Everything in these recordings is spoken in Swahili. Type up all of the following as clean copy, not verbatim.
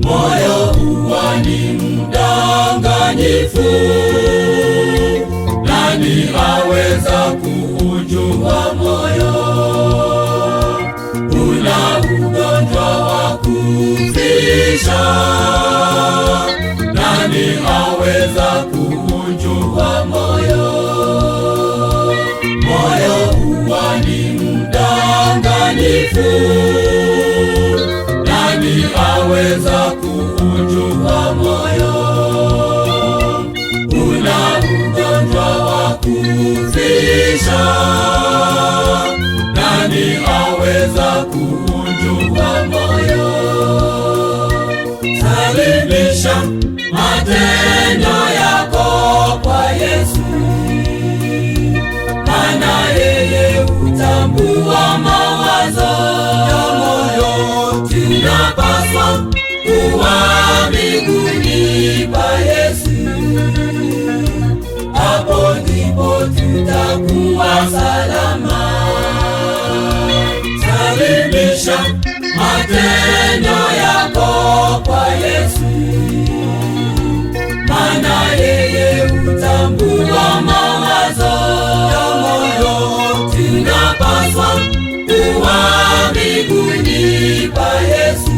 Moyo huwa ni mdanganyifu, nani aweza kuujua moyo? Una ugonjwa wa kufisha, nani aweza kuujua moyo? Moyo huwa ni mdanganyifu, nani aweza kuujua moyo? Una ugonjwa wa kufisha, nani aweza kuujua moyo? Salimisha matendo yako kwa Yesu, maana yeye hutambua mawazo ya moyo. Tunapaswa kuwa miguuni pa Yesu, hapo ndipo tutakuwa salama. Salimisha matendo yako kwa Yesu, maana yeye hutambua mawazo ya moyo. Tunapaswa kuwa miguuni pa Yesu,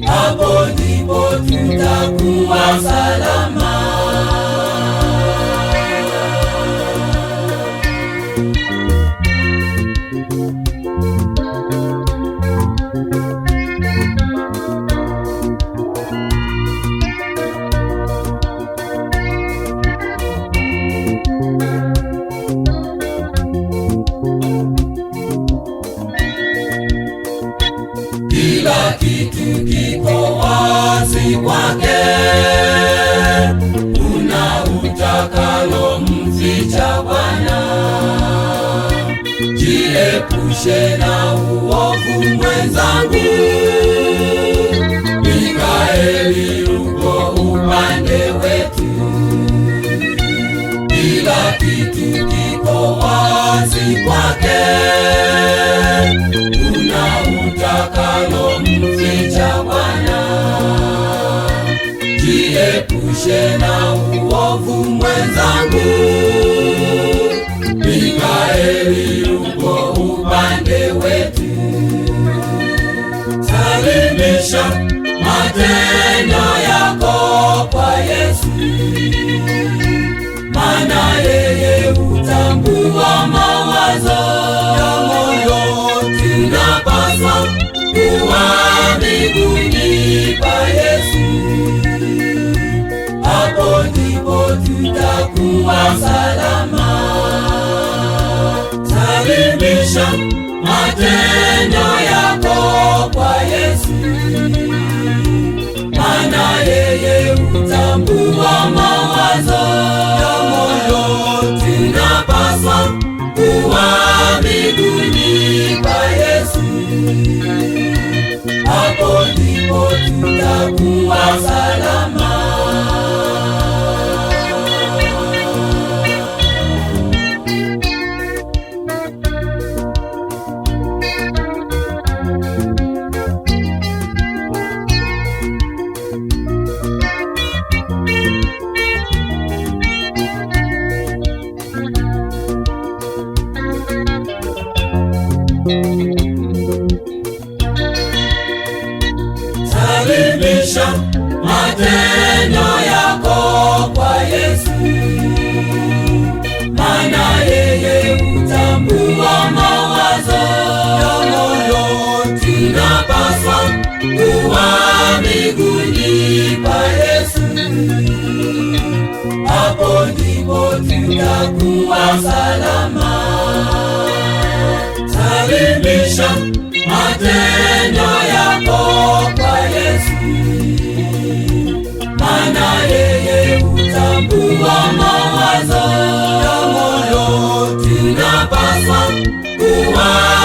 hapo ndipo tutakuwa salama. Kila kitu kiko wazi kwake, una utakalo mficha Bwana. Jiepushe na uovu mwenzangu, Mikaeli yuko upande wetu. Kila kitu kiko wazi kwake, una utakalo mficha Bwana. Jiepushe na uovu mwenzangu, Mikaeli yuko upande wetu. Salimisha matendo yako kwa Yesu, maana yeye hutambua mawazo ya moyo. Tunapaswa kuwa miguuni pa Yesu, hapo ndipo tutakuwa salama. Salimisha matendo yako kwa Yesu, maana yeye hutambua mawazo ya moyo. Tunapaswa kuwa miguuni pa Yesu, hapo ndipo tutakuwa salama. Salimisha matendo yako kwa Yesu, maana yeye hutambua mawazo ya moyo. Tunapaswa kuwa miguuni pa Yesu, hapo ndipo tutakuwa salama. Salimisha matendo yako kwa Yesu, maana yeye hutambua mawazo ya moyo. kuwa